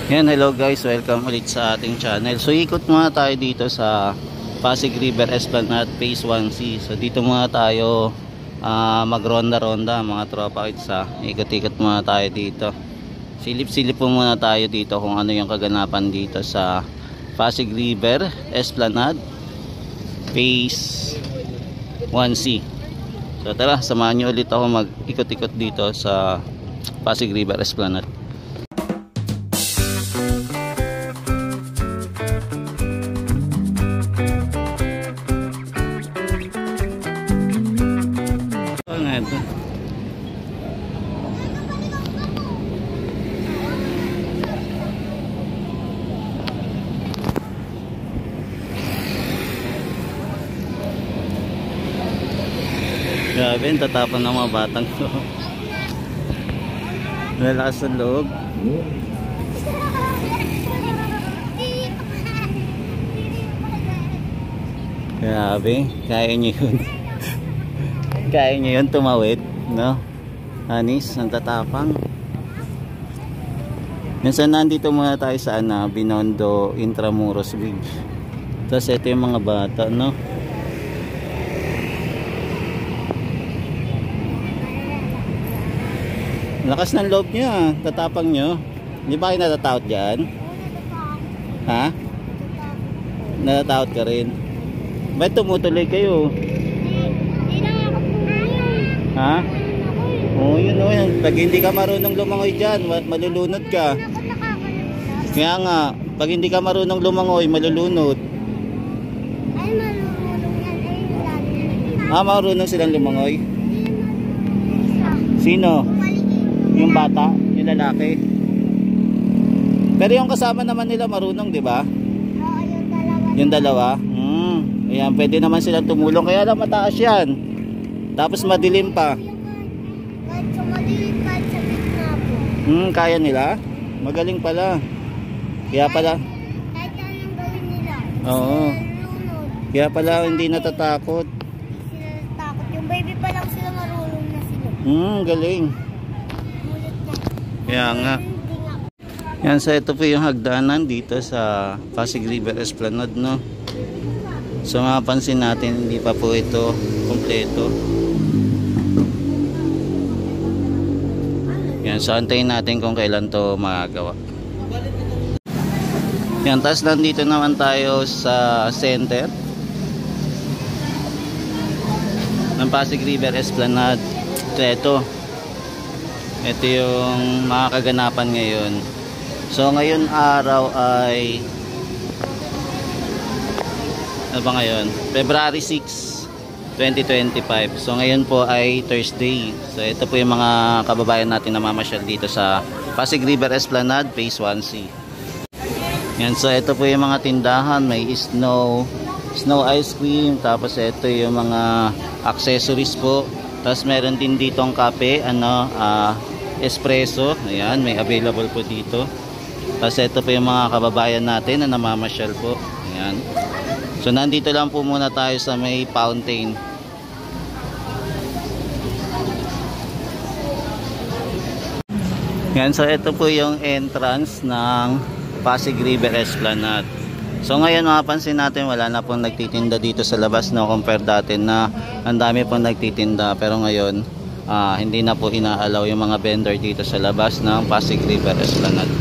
Yan, hello guys, welcome ulit sa ating channel. So ikot muna tayo dito sa Pasig River Esplanade Phase 1C. So dito muna tayo magronda-ronda mga tropa. Ikot-ikot muna tayo dito. Silip-silip po muna tayo dito kung ano yung kaganapan dito sa Pasig River Esplanade Phase 1C. So tara, samahan nyo ulit ako mag-ikot-ikot dito sa Pasig River Esplanade. Grabe, tatapon ng mga batang to. Malakas sa loob. Grabe, kaya nyo yun. Kaya nyo yun tumawid, no? Anis, ang tatapang. Minsan nandito muna tayo sa Binondo Intramuros Bridge. Tapos ito yung mga bata, no? Lakas ng loob niya, tatapang nyo. Hindi ba kayo natatakot dyan? Ha? Natatakot ka rin? Ba't tumutuloy kayo? Ha? Oo, yun o. Pag hindi ka marunong lumangoy dyan, malulunod ka. Kaya nga, pag hindi ka marunong lumangoy, malulunod. Ay, marunong yan. Ah, marunong silang lumangoy? Sino? Yung bata, yung lalaki. Pero yung kasama naman nila marunong, di ba? Oo, yung Yung dalawa? dalawa. Ayan, pwede naman silang tumulong. Kaya lang mataas yan. Tapos madilim pa. Kahit sumadilim, kahit sa gitna po. Kaya nila? Magaling pala. Kaya pala. Kahit anong gawin nila. Oo. Lunod. Kaya pala hindi natatakot. Sila takot. Yung baby pa lang sila marunong na sila. Galing. Mulit na. Kaya nga. Hindi nga. Yan, so ito po yung hagdanan dito sa Pasig River Esplanade, no? So mapapansin natin hindi pa po ito kompleto. Yan, so antayin natin kung kailan to magagawa. Yan, tapos nandito naman tayo sa center ng Pasig River Esplanade. Ito yung mga kaganapan ngayon. So ngayon araw ay ano ba ngayon? February 6, 2025. So ngayon po ay Thursday. So ito po yung mga kababayan natin na mamasyal dito sa Pasig River Esplanade Phase 1C. Yan, so ito po yung mga tindahan, may snow ice cream, tapos ito yung mga accessories po. Tapos meron din dito ang kape, espresso. Ayan, may available po dito. Tapos ito po yung mga kababayan natin na namamasyal po. Ayan. So nandito lang po muna tayo sa may fountain. Yan, so ito po yung entrance ng Pasig River Esplanade. So ngayon mapapansin natin wala na pong nagtitinda dito sa labas, no, compare dati na ang dami pong nagtitinda, pero ngayon hindi na po inaalaw yung mga vendor dito sa labas ng Pasig River Esplanade.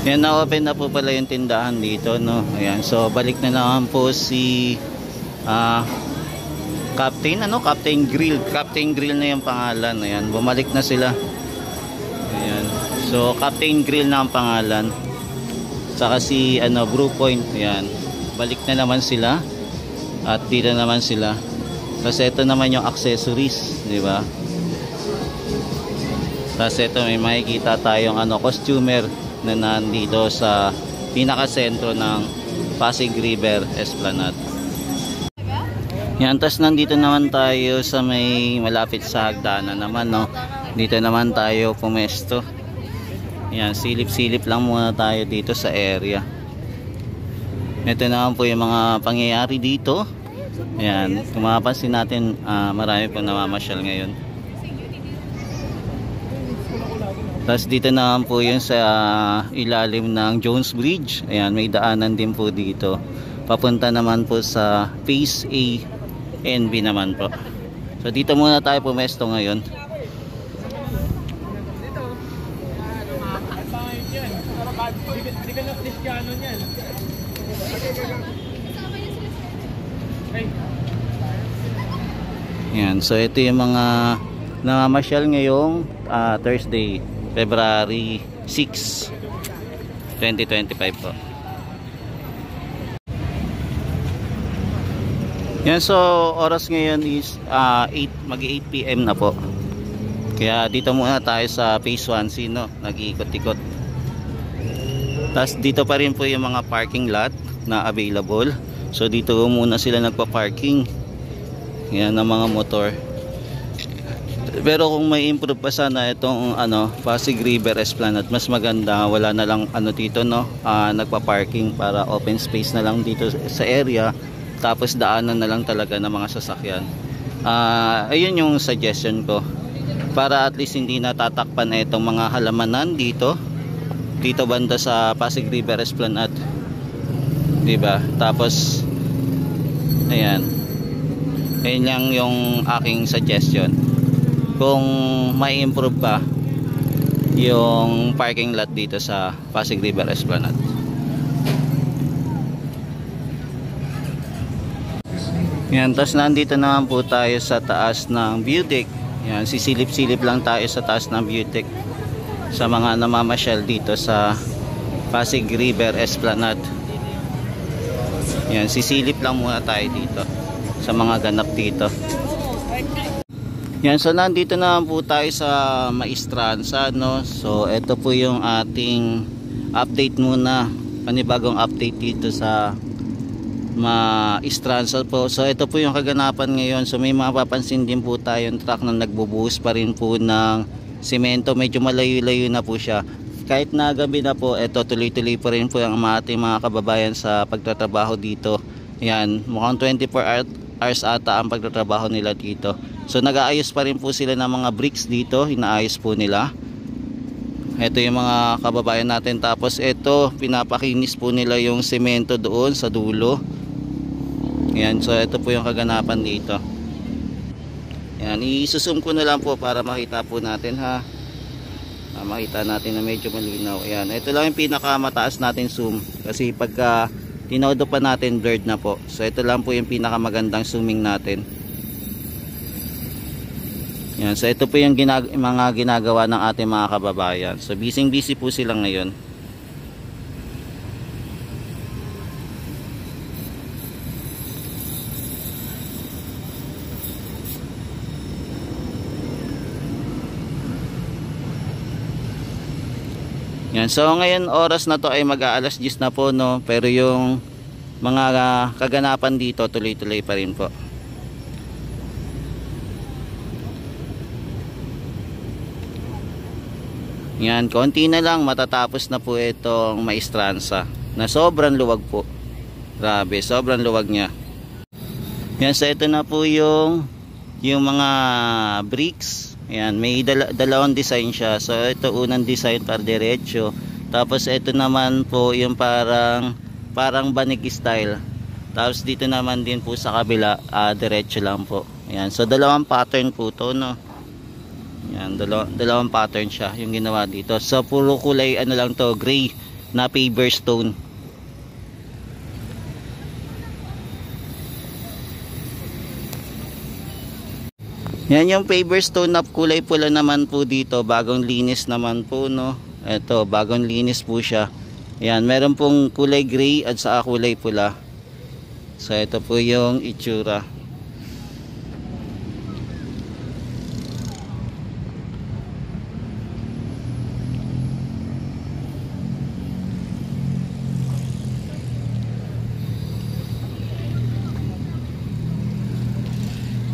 Yan, na-open na po pala yung tindahan dito, no. Ayan, so balik na naman po si Captain Grill. Captain Grill na yung pangalan. Ayan, bumalik na sila. Ayan. So Captain Grill na ang pangalan. Saka si Brew Point. Ayan. Balik na naman sila. At dito naman sila. Kasi ito naman yung accessories, di ba? Tapos ito may makikita tayong costumer na nandito sa pinaka-sentro ng Pasig River Esplanade. Yan, tapos nandito naman tayo sa may malapit sa hagdanan naman, no. Dito naman tayo pumesto. Yan, silip-silip lang muna tayo dito sa area. Ito naman po yung mga pangyayari dito Ayan, kung mapapansin natin, marami pong namamasyal ngayon. Tapos dito naman po yun sa ilalim ng Jones Bridge. Ayan, may daanan din po dito. Papunta naman po sa Phase A and B naman po. So dito muna tayo pumesto ngayon. Yan, so ito yung mga namamasyal ngayong Thursday, February 6, 2025 po. Yan, so oras ngayon is 8 PM na po. Kaya dito muna tayo sa Phase 1C, no? Nag-iikot-ikot. Tapos dito pa rin po yung mga parking lot na available. So dito muna sila nagpa-parking. Yan ang mga motor. Pero kung may improve pa sana itong Pasig River Esplanade, mas maganda wala na lang dito, no? Nagpa-parking para open space na lang dito sa area. Tapos daanan na lang talaga ng mga sasakyan. Ayun yung suggestion ko. Para at least hindi natatakpan itong mga halamanan dito banda sa Pasig River Esplanade, diba? Tapos ayan lang yung aking suggestion. Kung may improve pa yung parking lot dito sa Pasig River Esplanade. Yan, tapos nandito naman po tayo sa taas ng view deck. Yan, sisilip-silip lang tayo sa taas ng view deck sa mga namamasyal dito sa Pasig River Esplanade. Yan, sisilip lang muna tayo dito sa mga ganap dito. Yan, so nandito naman po tayo sa Maestranza, no? So ito po yung ating update muna, panibagong update dito sa Maestranza po. So ito po yung kaganapan ngayon. So may mapapansin din po tayong truck na nagbubuhos pa rin po ng semento. Medyo malayo-layo na po siya. Kahit na gabi na po, ito tuloy-tuloy pa rin po ang ating mga kababayan sa pagtatrabaho dito. Yan, mukhang 24 hours ata ang pagtatrabaho nila dito. So nag-aayos pa rin po sila ng mga bricks dito. Inaayos po nila. Ito yung mga kababayan natin. Tapos ito, pinapakinis po nila yung semento doon sa dulo. Yan, so ito po yung kaganapan dito. Yan, i-zoom ko na lang po para makita po natin, ha. Makita natin na medyo malinaw. Yan, ito lang yung pinakamataas natin zoom. Kasi pagka tinodo pa natin, blurred na po. So ito lang po yung pinakamagandang zooming natin. Yan, so ito po yung mga ginagawa ng ating mga kababayan. So busy po sila ngayon. Yan, so ngayon oras na to ay mag-aalas 10 na po, no? Pero yung mga kaganapan dito tuloy-tuloy pa rin po. Yan, konti na lang matatapos na po itong Maestranza na sobrang luwag po. Grabe, sobrang luwag niya. Yan, so ito na po yung mga bricks. Yan, may dalawang design siya. So ito unang design para diretso. Tapos ito naman po yung parang banig style. Tapos dito naman din po sa kabila, diretso lang po. Yan, so dalawang pattern po to, no? Yan, dalawang pattern siya yung ginawa dito. So puro kulay lang to, gray na paver stone. Yan yung paver stone na kulay pula naman po dito. Bagong linis naman po, no? Ito, bagong linis po siya. Yan, meron pong kulay gray at saka kulay pula. So ito po yung itsura.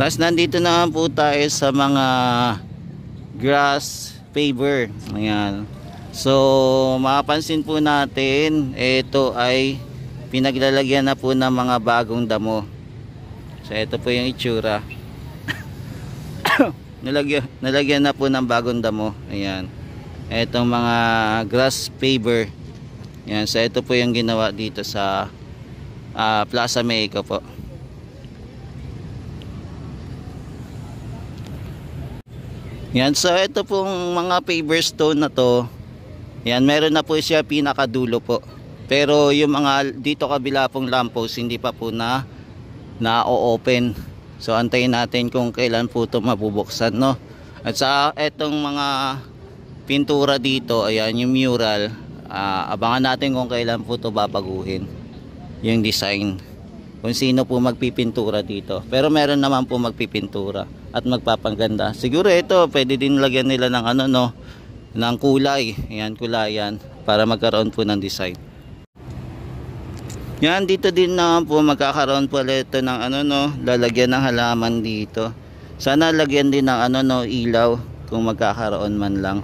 Tapos nandito na po tayo sa mga grass paver. Ayan. So mapapansin po natin, ito ay pinaglalagyan na po ng mga bagong damo. So ito po yung itsura. Nalagyan na po ng bagong damo. Ayan. Etong mga grass paver. Ayan. So ito po yung ginawa dito sa Plaza Mexico po. Yan, so ito pong mga paver stone na to. Yan, meron na po siya pinakadulo po. Pero yung mga dito kabila pong lamppost hindi pa po na-open. So antayin natin kung kailan po ito mabubuksan, no. At sa etong mga pintura dito, ayan yung mural, abangan natin kung kailan po ito babaguhin. Yung design. Kung sino po magpipintura dito. Pero meron naman po magpipintura at magpapaganda. Siguro ito pwede din lagyan nila ng ng kulay. Ayan, kulayan para magkaroon po ng design. Yan, dito din naman po magkakaroon po ito ng lalagyan ng halaman dito. Sana lagyan din ng ilaw kung magkakaroon man lang.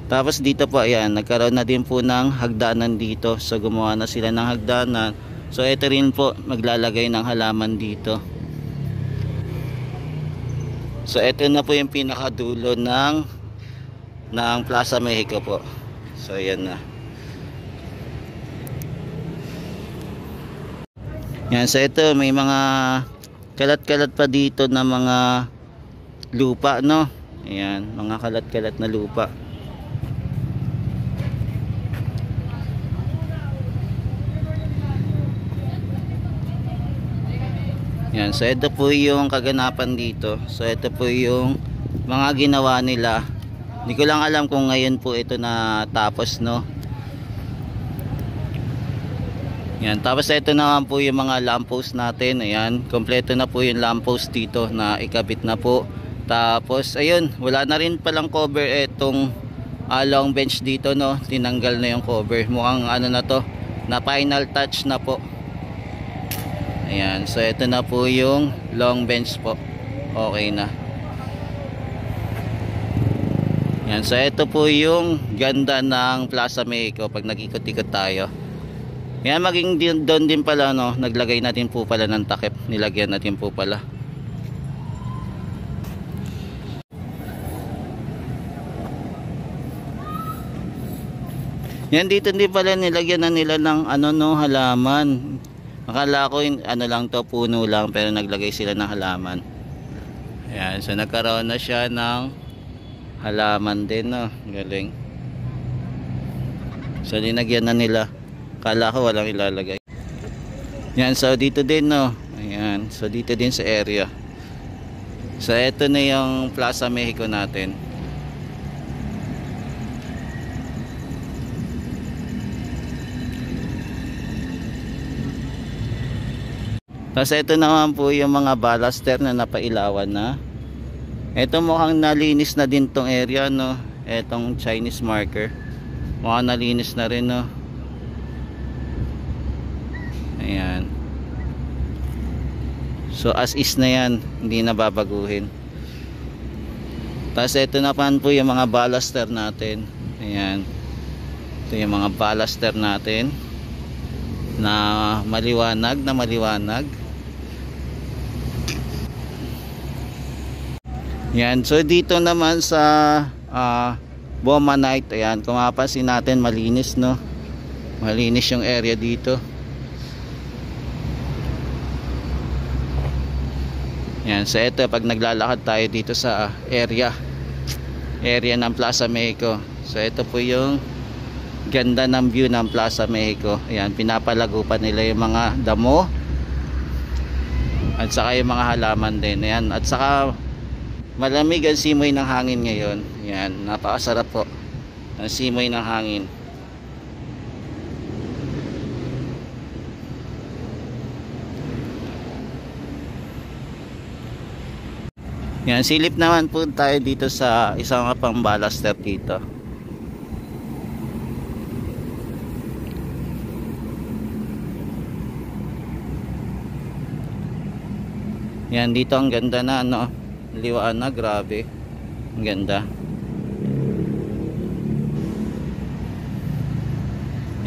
Tapos dito po ayan, nagkaroon na din po ng hagdanan dito. So gumawa na sila ng hagdanan. So ito rin po maglalagay ng halaman dito. So ito na po yung pinakadulo ng Plaza Mexico po. So ayan na. Yan, so ito may mga kalat-kalat pa dito na mga lupa, no. Ayan, mga kalat-kalat na lupa. Yan, so ito po yung kaganapan dito. So ito po yung mga ginawa nila. Hindi ko lang alam kung ngayon po ito na tapos, no. Yan, tapos ito naman po yung mga lamppost natin. Ayan, kompleto na po yung lamppost dito na ikabit na po. Tapos ayun, wala na rin palang cover etong long bench dito, no. Tinanggal na yung cover. Mukhang na to, na final touch na po. Ayan, so ito na po yung long bench po. Okay na. Ayan, so ito po yung ganda ng Plaza Mexico pag nag-ikot-ikot tayo. Ayan, maging doon din pala, no, naglagay natin po pala ng takip. Nilagyan natin po pala. Yan, dito din pala nilagyan na nila ng halaman. Akala ko lang to, puno lang, pero naglagay sila ng halaman. Ayan, so nagkaroon na siya ng halaman din, no. Galing. So linagyan na nila. Akala ko walang ilalagay. Ayan, so dito din, no. Ayan, so dito din sa area. So ito na yung Plaza Mexico natin. Tapos ito naman po yung mga baluster na napailawan na. Ito mukhang nalinis na din tong area, no. Etong Chinese marker. Mukhang nalinis na rin, no. Ayan. So as is na yan, hindi na babaguhin. Tapos ito naman po yung mga baluster natin. Ayan. Ito yung mga baluster natin na maliwanag. Yan, so dito naman sa Boma Night, ayan, kung mapapansin natin malinis, no. Malinis yung area dito. Yan, so ito pag naglalakad tayo dito sa area ng Plaza Mexico. So ito po yung ganda ng view ng Plaza Mexico. Ayan, pinapalago pa nila yung mga damo at saka yung mga halaman din. Ayan, at saka malamig ang simoy ng hangin ngayon. Ayan, napakasarap po ang simoy ng hangin. Ayan, silip naman po tayo dito sa isang pang baluster dito. Yan, dito ang ganda na, no. Liwanag, grabe. Ang ganda.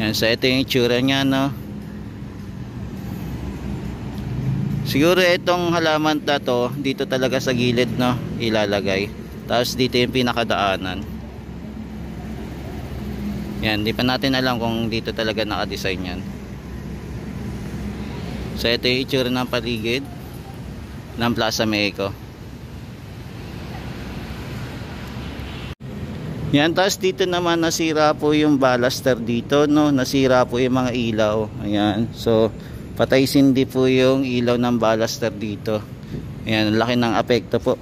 Yan, so ito yung itsura nya, no. Siguro itong halaman na to, dito talaga sa gilid, no, ilalagay. Tapos dito yung pinakadaanan. Yan, di pa natin alam kung dito talaga nakadesign yan. So ito yung itsura ng paligid ng Plaza Mexico. Yan, tapos dito naman nasira po yung baluster dito, no, nasira po yung mga ilaw. Ayan, so patay sindi po yung ilaw ng baluster dito. Ayan, laki ng apekto po.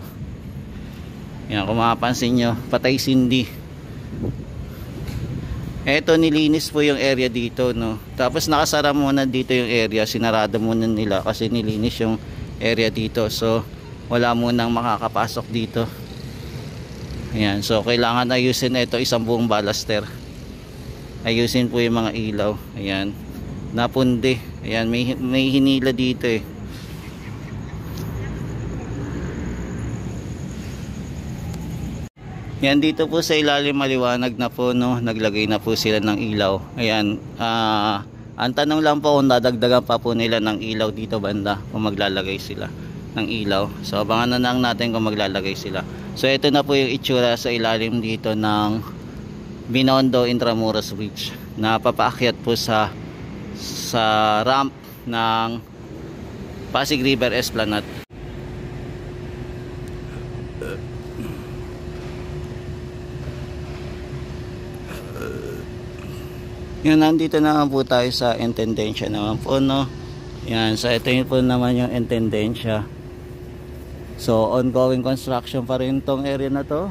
Ayan, kung mapapansin nyo, patay sindi. Eto, nilinis po yung area dito, no. Tapos nakasara muna dito yung area, sinarado muna nila kasi nilinis yung area dito. So wala munang makakapasok dito. Ayan, so kailangan ayusin ito, isang buong baluster. Ayusin po yung mga ilaw. Ayan, napundi. Ayan, may hinila dito eh. Yan, dito po sa ilalim maliwanag na po, no, naglagay na po sila ng ilaw. Ayan, ang tanong lang po kung dadagdagan pa po nila ng ilaw dito banda kung maglalagay sila ng ilaw. So abangan na lang natin kung maglalagay sila. So ito na po yung itsura sa ilalim dito ng Binondo Intramuros Bridge na papaakyat po sa ramp ng Pasig River Esplanade. Yan, nandito naman po tayo sa Intendensya naman po, no. Yan, so ito yun po naman yung Intendensya. So ongoing construction pa rin tong area na to,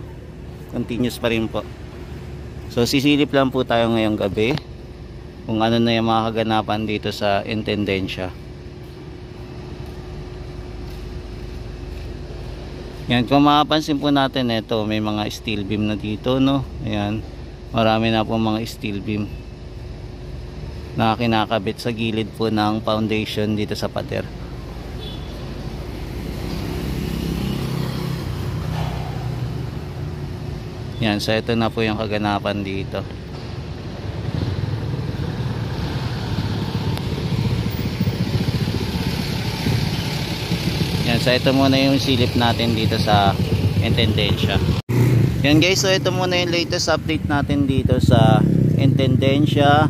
continuous pa rin po. So sisilip lang po tayo ngayong gabi kung ano na yung mga kaganapan dito sa Intendensya. Yan, kung mapapansin po natin, ito may mga steel beam na dito, no. Ayan, marami na po mga steel beam na kinakabit sa gilid po ng foundation dito sa pader. Yan, so ito na po yung kaganapan dito. Yan, so ito muna yung silip natin dito sa Intendensya. Yan guys, so ito muna yung latest update natin dito sa Intendensya,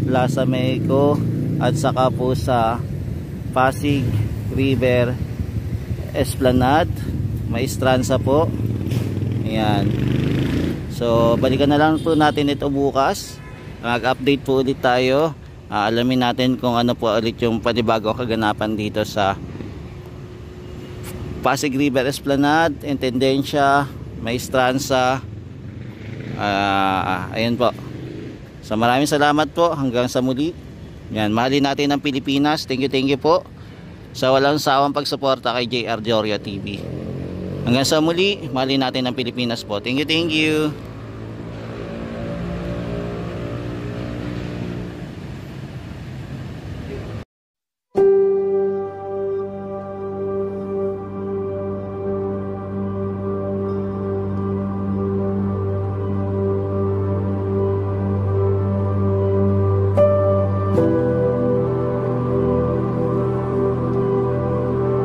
Plaza Mexico, at saka po sa Pasig River Esplanade. Maestranza po. Ayan. So balikan na lang po natin ito bukas. Mag-update po ulit tayo. Alamin natin kung ano po ulit yung panibagong kaganapan dito sa Pasig River Esplanade, Intendensya, Maestranza. Ayun po. So maraming salamat po. Hanggang sa muli. Yan, mahalin natin ang Pilipinas. Thank you po sa walang sawang pagsuporta kay JR Joria TV. Hanggang sa muli, mahalin natin ang Pilipinas po. Thank you.